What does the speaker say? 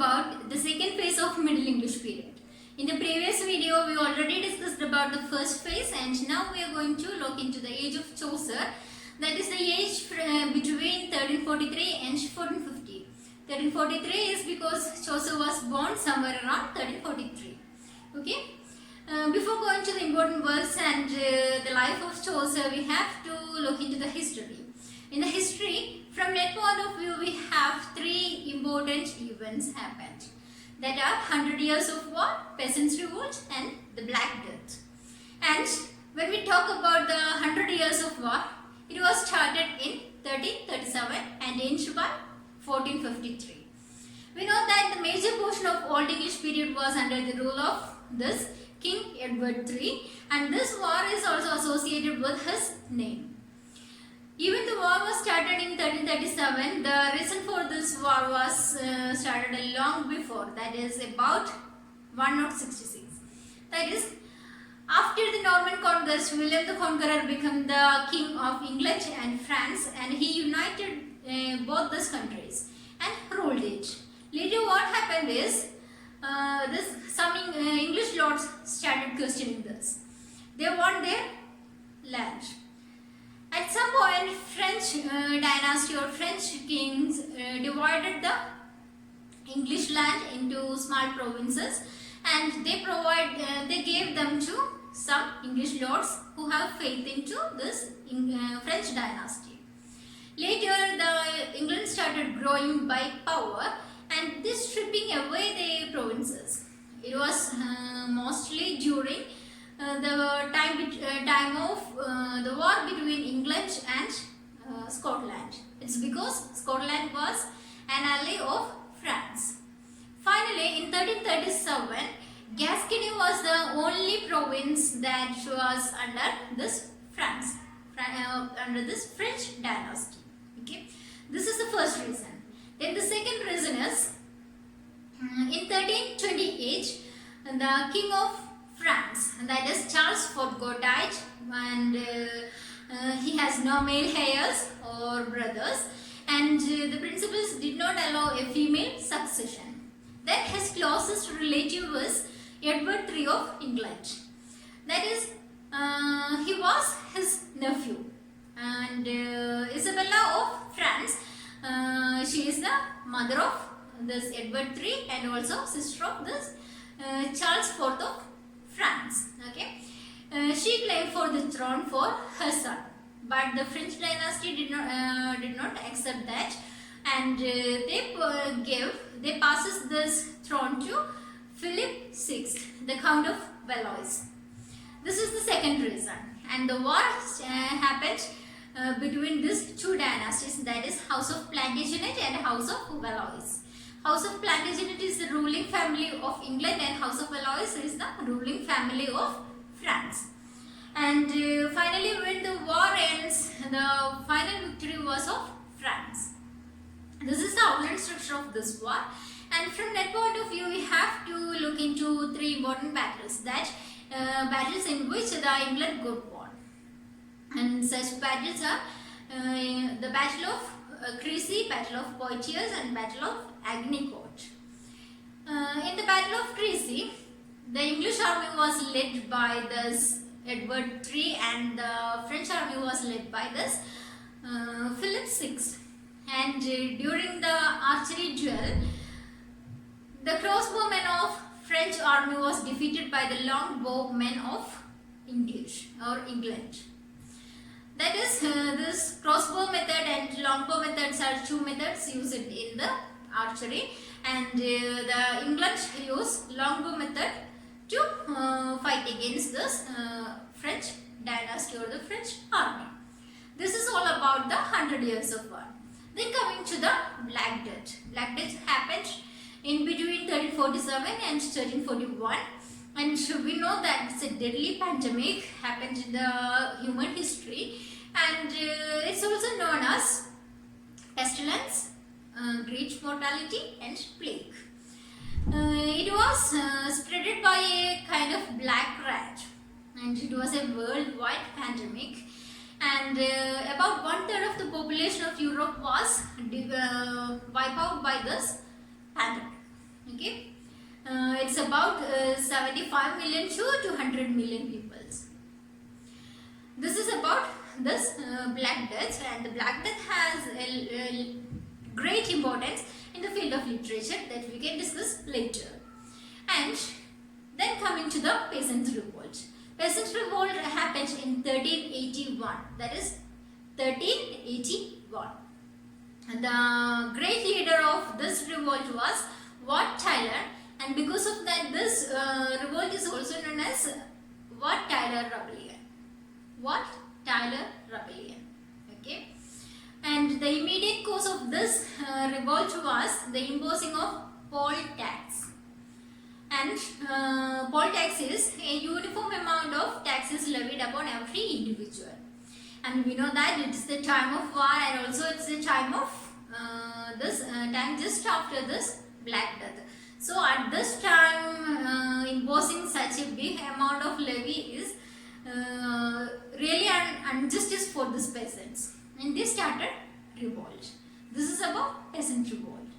about the second phase of Middle English period. In the previous video, we already discussed about the first phase, and now we are going to look into the age of Chaucer. That is the age between 1343 and 1450. 1343 is because Chaucer was born somewhere around 1343. Okay. Before going to the important works and the life of Chaucer, we have to look into the history. In the history, from that point of view, we have three important events happened. That are 100 Years of War, Peasants Revolt and the Black Death. And when we talk about the 100 Years of War, it was started in 1337 and ended by 1453. We know that the major portion of Old English period was under the rule of this King Edward III, and this war is also associated with his name. Even the war was started in 1337, the reason for this war was started long before, that is about 1066. That is, after the Norman conquest, William the Conqueror became the king of England and France, and he united both these countries and ruled it. Later what happened is, some English lords started questioning this. They want their land. At some point, French dynasty or French kings divided the English land into small provinces, and they gave them to some English lords who have faith into this French dynasty. Later, England started growing by power, and this stripping away the provinces. It was mostly during the time of the war between England and Scotland. It's because Scotland was an ally of France. Finally, in 1337, Gascony was the only province that was under this under this French dynasty. Okay, this is the first reason. Then the second reason is, in 1328, the King of France, that is Charles IV, died, and he has no male heirs or brothers, and the principles did not allow a female succession. Then his closest relative was Edward III of England. That is, he was his nephew. And Isabella of France, she is the mother of this Edward III and also sister of this Charles IV of France. Okay, she claimed for the throne for her son, but the French dynasty did not accept that, and they passes this throne to Philip VI, the Count of Valois. This is the second reason, and the war happened between these two dynasties, that is House of Plantagenet and House of Valois. House of Plantagenet is the ruling family of England, and House of Valois is the ruling family of France. And finally, when the war ends, the final victory was of France. This is the outline structure of this war, and from that point of view, we have to look into three important battles, battles in which the England got won. And such battles are the Battle of Crecy, Battle of Poitiers, and Battle of Agnicourt. In the Battle of Crecy, the English army was led by this Edward III, and the French army was led by this Philip VI. And during the archery duel, the crossbowmen of French army was defeated by the longbowmen of England. That is, this crossbow method and longbow methods are two methods used in the archery, and the England used longbow method to fight against this French dynasty or the French army. This is all about the 100 Years of War. Then coming to the Black Death. Black Death happened in between 1347 and 1341. And we know that it's a deadly pandemic happened in the human history, and it's also known as pestilence, great mortality, and plague. It was spreaded by a kind of black rat, and it was a worldwide pandemic, and about 1/3 of the population of Europe was wiped out by this pandemic. Okay, it's about 75 million to 200 million peoples. This is about this Black Death, and the Black Death has a great importance in the field of literature that we can discuss later. And then coming to the Peasants Revolt. Peasants Revolt happened in 1381. That is 1381. And the great leader of this revolt was Wat Tyler, and because of that, this revolt is also known as Wat Tyler Rebellion. Wat Tyler Rebellion. Okay, and the immediate cause of this revolt was the imposing of poll tax. And poll tax is a uniform amount of taxes levied upon every individual. And we know that it is the time of war, and also it's the time of time just after this Black Death. So at this time, imposing such a big amount of levy is really an injustice for these peasants, and they started revolt. This is about peasant revolt.